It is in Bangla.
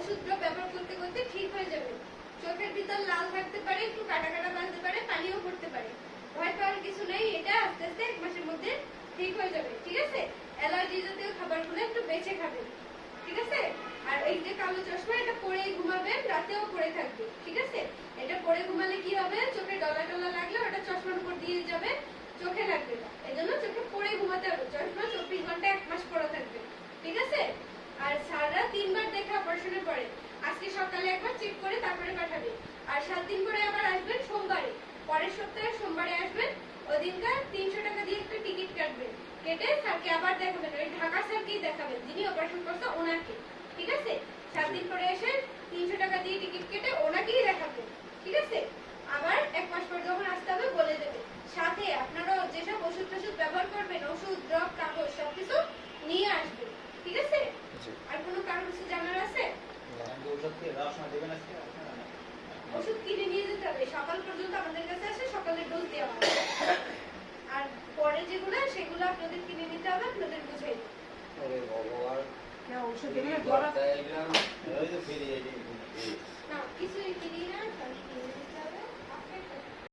ওষুধ ড্রপ ব্যবহার করতে করতে ঠিক হয়ে যাবে। চোখের ভিতর লাল থাকতে পারে, একটু কাটা কাটা বাজতে পারে, পানিও পড়তে পারে, ভয় পাওয়ার কিছু নেই। এটা আস্তে আস্তে 1 মাসের মধ্যে ঠিক হয়ে যাবে। ঠিক আছে? অ্যালার্জি জাতীয় খাবারগুলো একটু বেঁচে খাবেন। ঠিক আছে? আর এই যে কালো চশমা, এটা পরেই ঘুমাবেন, রাতেও পরে থাকবে। ঠিক আছে? এটা পরে ঘুমালে কি হবে, চোখে ডলা টলা লাগলে ওটা চশমার উপর দিয়ে যাবে, চোখে লাগবে না। এজন্য চোখে পরে ঘুমাতে হবে। চশমা 24 ঘন্টা 1 মাস পরা থাকবে। ঠিক আছে? আর স্যাররা 3 বার দেখে অপারেশনের পরে, আজকে সকালে একবার চেক করে তারপরে পাঠাবে। আর 7 দিন পরে আবার আসবেন সোমবারে, পরের সপ্তাহে সোমবারে আসবেন। ওদিনকার 300 টাকা দিয়ে একটা টিকিট কাটবেন, কেটে স্যারকে আবার দেখাবেন। ওই ঢাকা স্যারকেই দেখাবেন যিনি অপারেশন করছে, ওনাকে। ঠিক আছে? 7 দিন পরে এসে 300 টাকা দিয়ে টিকিট কেটে ওনাকেই দেখাবেন। ঠিক আছে? আবার 1 মাস পর যখন আসতে হবে বলে দেবে। সাথে আপনারাও যেসব ওষুধ টষুধ ব্যবহার করবেন, ওষুধ ড্রপ কাগজ সবকিছু নিয়ে আসবেন। ঠিক আছে? আর কোনো কারণ কিছু জানার আছে? ওষুধ কিনে নিয়ে যেতে হবে, সকাল পর্যন্ত আমাদের কাছে আসে, সকালে ডোজ দেওয়া হবে। আর পরে যেগুলো সেগুলো আপনাদের কিনে নিতে হবে, আপনাদের বুঝাই দেব। ওরে ভগবান, না ওষুধ এখানে ধরা